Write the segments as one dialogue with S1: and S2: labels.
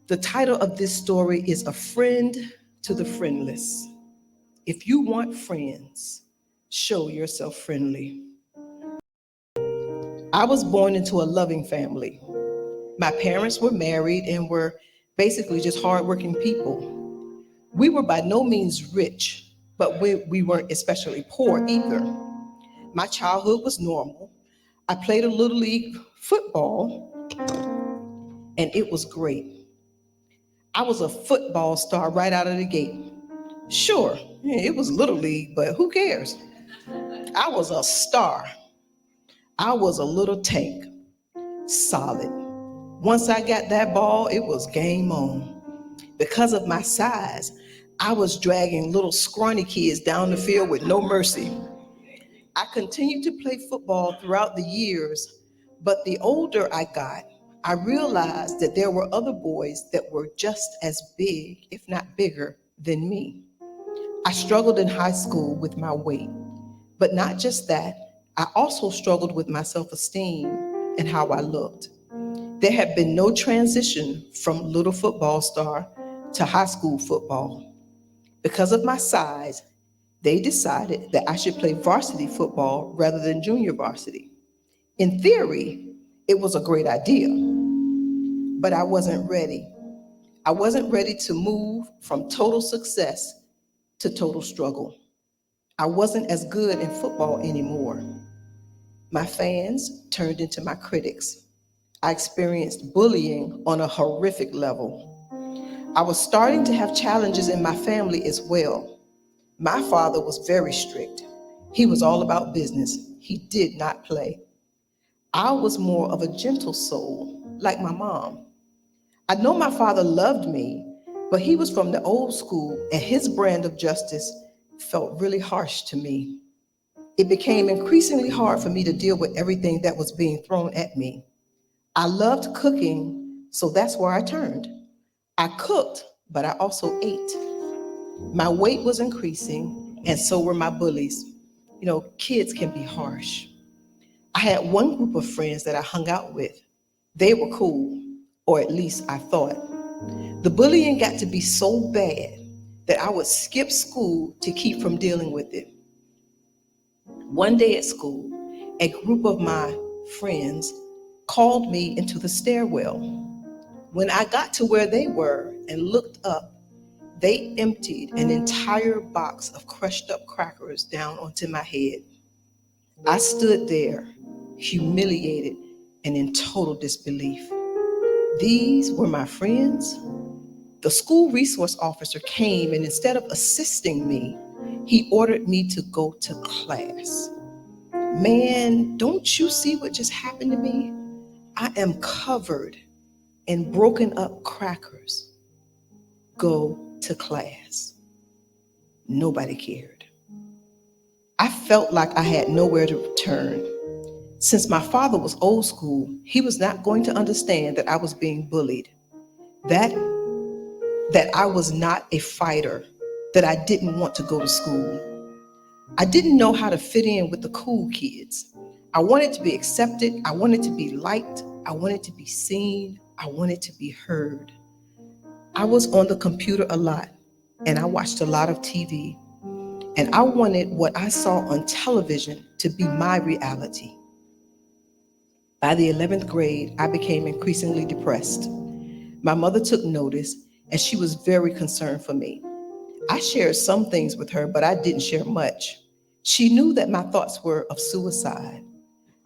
S1: The title of this story is A Friend to the Friendless. If you want friends, show yourself friendly. I was born into a loving family. My parents were married and were basically just hardworking people. We were by no means rich, but we weren't especially poor either. My childhood was normal. I played a little league football, and it was great. I was a football star right out of the gate. Sure, yeah, it was little league, but who cares? I was a star. I was a little tank, solid. Once I got that ball, it was game on. Because of my size, I was dragging little scrawny kids down the field with no mercy. I continued to play football throughout the years, but the older I got, I realized that there were other boys that were just as big, if not bigger, than me. I struggled in high school with my weight, but not just that, I also struggled with my self esteem and how I looked. There had been no transition from little football star to high school football. Because of my size, they decided that I should play varsity football rather than junior varsity. In theory, it was a great idea, but I wasn't ready. I wasn't ready to move from total success to total struggle. I wasn't as good in football anymore. My fans turned into my critics. I experienced bullying on a horrific level. I was starting to have challenges in my family as well. My father was very strict. He was all about business. He did not play. I was more of a gentle soul, like my mom. I know my father loved me, but he was from the old school, and his brand of justice felt really harsh to me. It became increasingly hard for me to deal with everything that was being thrown at me. I loved cooking, so that's where I turned. I cooked, but I also ate. My weight was increasing, and so were my bullies. Kids can be harsh. I had one group of friends that I hung out with. They were cool, or at least I thought. The bullying got to be so bad that I would skip school to keep from dealing with it. One day at school, a group of my friends called me into the stairwell. When I got to where they were and looked up, they emptied an entire box of crushed up crackers down onto my head. I stood there, humiliated and in total disbelief. These were my friends? The school resource officer came, and instead of assisting me, he ordered me to go to class. Man, don't you see what just happened to me? I am covered in broken up crackers. Go to class. Nobody cared. I felt like I had nowhere to return. Since my father was old school, he was not going to understand that I was being bullied, that I was not a fighter, that I didn't want to go to school. I didn't know how to fit in with the cool kids. I wanted to be accepted, I wanted to be liked, I wanted to be seen, I wanted to be heard. I was on the computer a lot, and I watched a lot of TV, and I wanted what I saw on television to be my reality. By the 11th grade, I became increasingly depressed. My mother took notice, and she was very concerned for me. I shared some things with her, but I didn't share much. She knew that my thoughts were of suicide.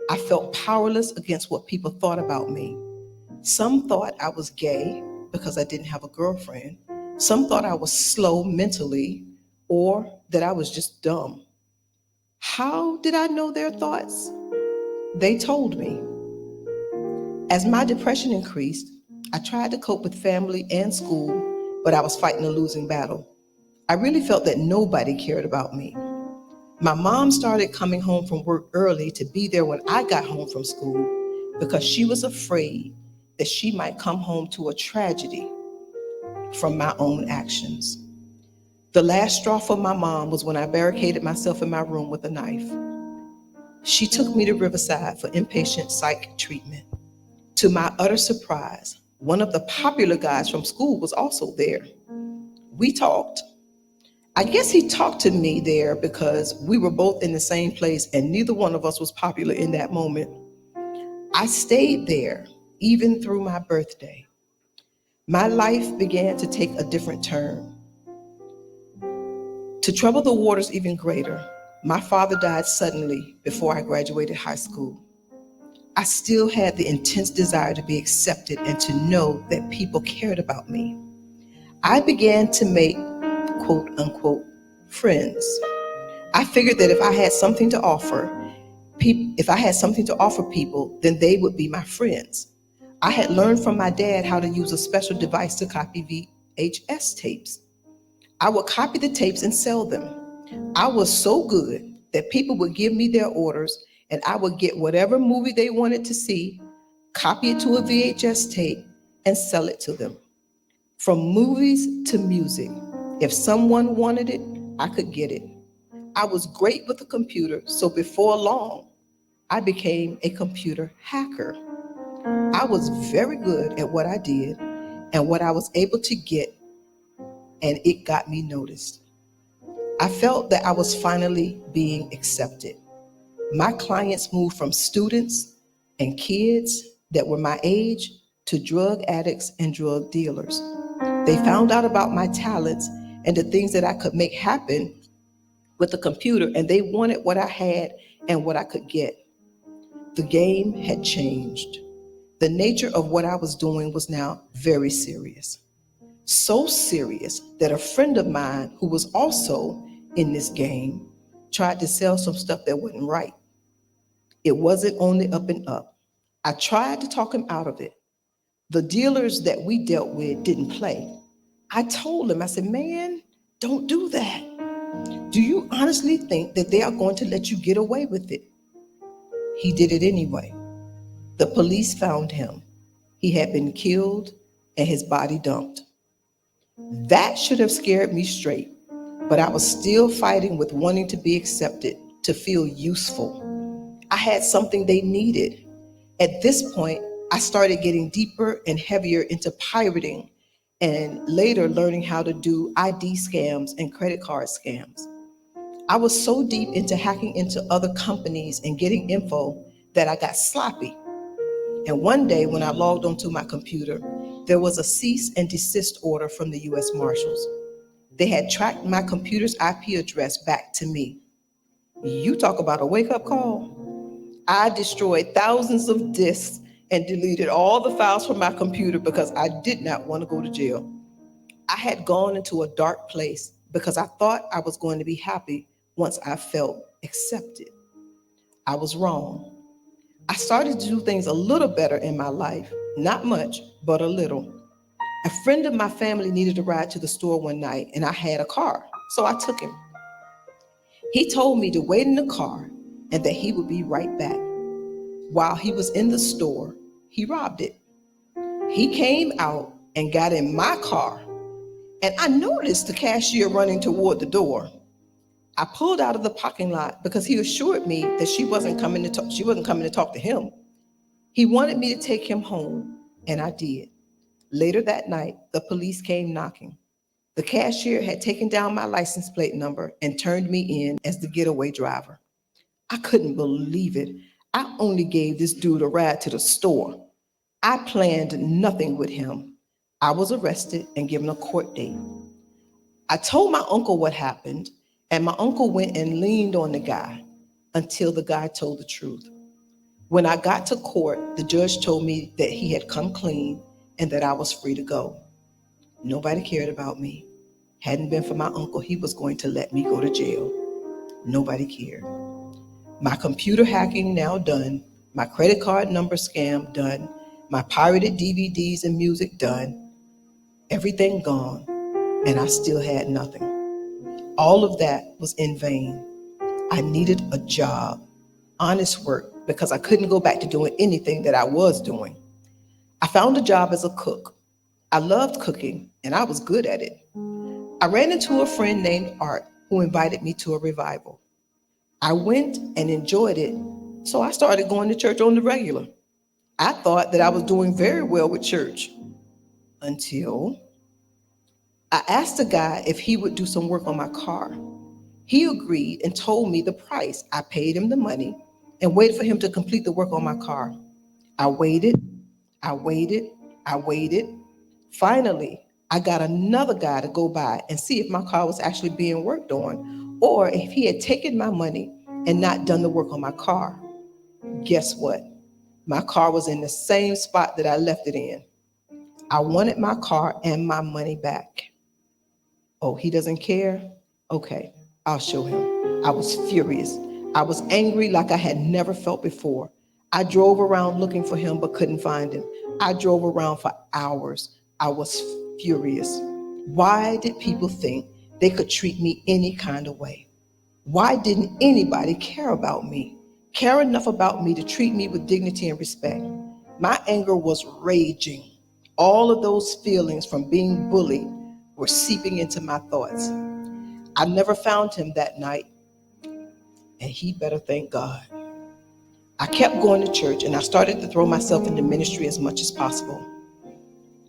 S1: I felt powerless against what people thought about me. Some thought I was gay because I didn't have a girlfriend. Some thought I was slow mentally, or that I was just dumb. How did I know their thoughts? They told me. As my depression increased, I tried to cope with family and school, but I was fighting a losing battle. I really felt that nobody cared about me. My mom started coming home from work early to be there when I got home from school because she was afraid that she might come home to a tragedy from my own actions. The last straw for my mom was when I barricaded myself in my room with a knife. She took me to Riverside for inpatient psych treatment. To my utter surprise, One of the popular guys from school was also there. We talked. I guess he talked to me there because we were both in the same place and neither one of us was popular in that moment. I stayed there even through my birthday. My life began to take a different turn. To trouble the waters even greater, my father died suddenly before I graduated high school. I still had the intense desire to be accepted and to know that people cared about me. I began to make quote unquote friends. I figured that if I had something to offer people, then they would be my friends. I had learned from my dad how to use a special device to copy VHS tapes. I would copy the tapes and sell them. I was so good that people would give me their orders and I would get whatever movie they wanted to see, copy it to a VHS tape, and sell it to them. From movies to music, if someone wanted it, I could get it. I was great with a computer, so before long, I became a computer hacker. I was very good at what I did and what I was able to get, and it got me noticed. I felt that I was finally being accepted. My clients moved from students and kids that were my age to drug addicts and drug dealers. They found out about my talents and the things that I could make happen with a computer, and they wanted what I had and what I could get. The game had changed. The nature of what I was doing was now very serious. So serious that a friend of mine who was also in this game tried to sell some stuff that wasn't right. It wasn't on the up and up. I tried to talk him out of it. The dealers that we dealt with didn't play. I told him, I said, man, don't do that. Do you honestly think that they are going to let you get away with it? He did it anyway. The police found him. He had been killed and his body dumped. That should have scared me straight, but I was still fighting with wanting to be accepted, to feel useful. I had something they needed. At this point, I started getting deeper and heavier into pirating and later learning how to do ID scams and credit card scams. I was so deep into hacking into other companies and getting info that I got sloppy. And one day when I logged onto my computer, there was a cease and desist order from the US Marshals. They had tracked my computer's IP address back to me. You talk about a wake up call. I destroyed thousands of disks and deleted all the files from my computer because I did not want to go to jail. I had gone into a dark place because I thought I was going to be happy once I felt accepted. I was wrong. I started to do things a little better in my life, not much, but a little. A friend of my family needed a ride to the store one night, and I had a car, so I took him. He told me to wait in the car and that he would be right back. While he was in the store, he robbed it. He came out and got in my car, and I noticed the cashier running toward the door. I pulled out of the parking lot because he assured me that she wasn't coming to talk to him. He wanted me to take him home, and I did. Later that night, the police came knocking. The cashier had taken down my license plate number and turned me in as the getaway driver. I couldn't believe it. I only gave this dude a ride to the store. I planned nothing with him. I was arrested and given a court date. I told my uncle what happened, and my uncle went and leaned on the guy until the guy told the truth. When I got to court, the judge told me that he had come clean and that I was free to go. Nobody cared about me. Hadn't been for my uncle, he was going to let me go to jail. Nobody cared. My computer hacking now done, my credit card number scam done, my pirated DVDs and music done, everything gone, and I still had nothing. All of that was in vain. I needed a job, honest work, because I couldn't go back to doing anything that I was doing. I found a job as a cook. I loved cooking and I was good at it. I ran into a friend named Art who invited me to a revival. I went and enjoyed it, so I started going to church on the regular. I thought that I was doing very well with church. until I asked the guy if he would do some work on my car. He agreed and told me the price. I paid him the money and waited for him to complete the work on my car. I waited, I waited, I waited. Finally, I got another guy to go by and see if my car was actually being worked on or if he had taken my money and not done the work on my car. Guess what? My car was in the same spot that I left it in. I wanted my car and my money back. Oh, he doesn't care? Okay, I'll show him. I was furious. I was angry like I had never felt before. I drove around looking for him but couldn't find him. I drove around for hours. I was furious. Why did people think they could treat me any kind of way? Why didn't anybody care about me? Care enough about me to treat me with dignity and respect? My anger was raging. All of those feelings from being bullied were seeping into my thoughts. I never found him that night, and he better thank God. I kept going to church and I started to throw myself into ministry as much as possible.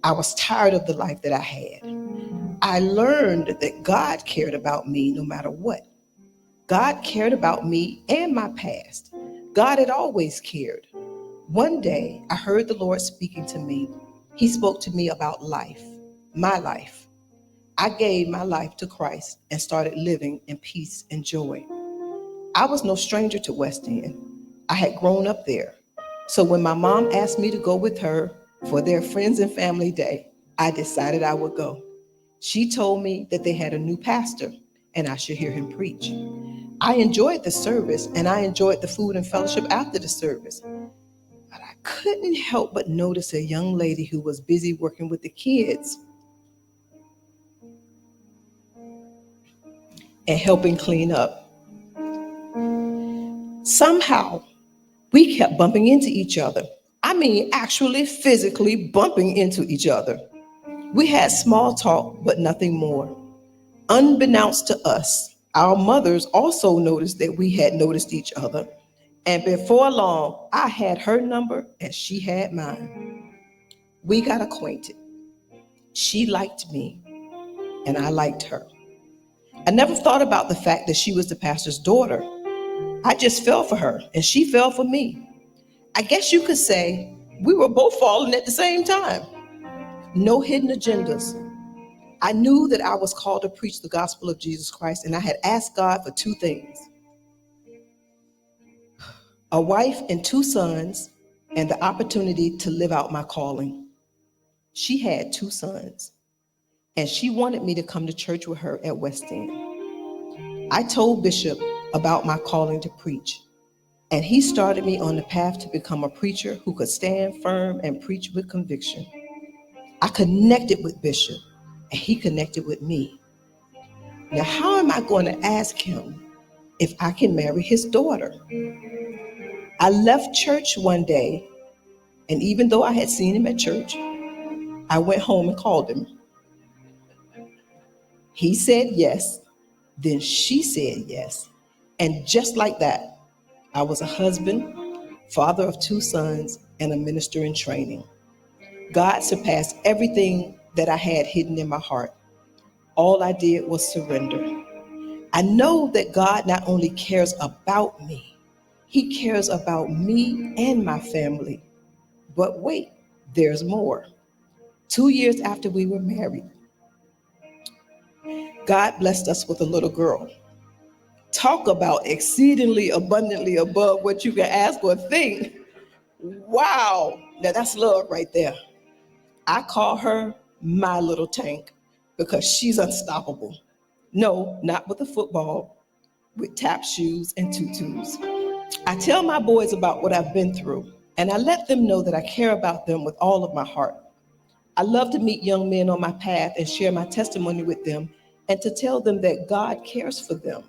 S1: I was tired of the life that I had. I learned that God cared about me no matter what. God cared about me and my past. God had always cared. One day, I heard the Lord speaking to me. He spoke to me about life, my life. I gave my life to Christ and started living in peace and joy. I was no stranger to West End. I had grown up there. So when my mom asked me to go with her for their friends and family day, I decided I would go. She told me that they had a new pastor and I should hear him preach. I enjoyed the service and I enjoyed the food and fellowship after the service. But I couldn't help but notice a young lady who was busy working with the kids and helping clean up. Somehow, we kept bumping into each other. I mean, actually physically bumping into each other. We had small talk, but nothing more. Unbeknownst to us, our mothers also noticed that we had noticed each other. And before long, I had her number and she had mine. We got acquainted. She liked me and I liked her. I never thought about the fact that she was the pastor's daughter. I just fell for her and she fell for me. I guess you could say we were both falling at the same time. No hidden agendas. I knew that I was called to preach the gospel of Jesus Christ, and I had asked God for two things: a wife and two sons, and the opportunity to live out my calling. She had two sons, and she wanted me to come to church with her at West End. I told Bishop about my calling to preach, and he started me on the path to become a preacher who could stand firm and preach with conviction. I connected with Bishop, and he connected with me. Now, how am I going to ask him if I can marry his daughter? I left church one day, and even though I had seen him at church, I went home and called him. He said yes, then she said yes. And just like that, I was a husband, father of two sons, and a minister in training. God surpassed everything that I had hidden in my heart. All I did was surrender. I know that God not only cares about me, he cares about me and my family. But wait, there's more. 2 years after we were married, God blessed us with a little girl. Talk about exceedingly abundantly above what you can ask or think. Wow. Now that's love right there. I call her my little tank because she's unstoppable. No, not with a football, with tap shoes and tutus. I tell my boys about what I've been through, and I let them know that I care about them with all of my heart. I love to meet young men on my path and share my testimony with them and to tell them that God cares for them.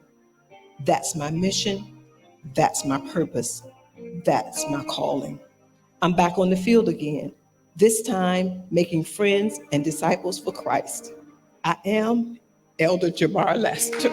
S1: That's my mission. That's my purpose. That's my calling. I'm back on the field again, this time making friends and disciples for Christ. I am Elder Jamar Lassiter.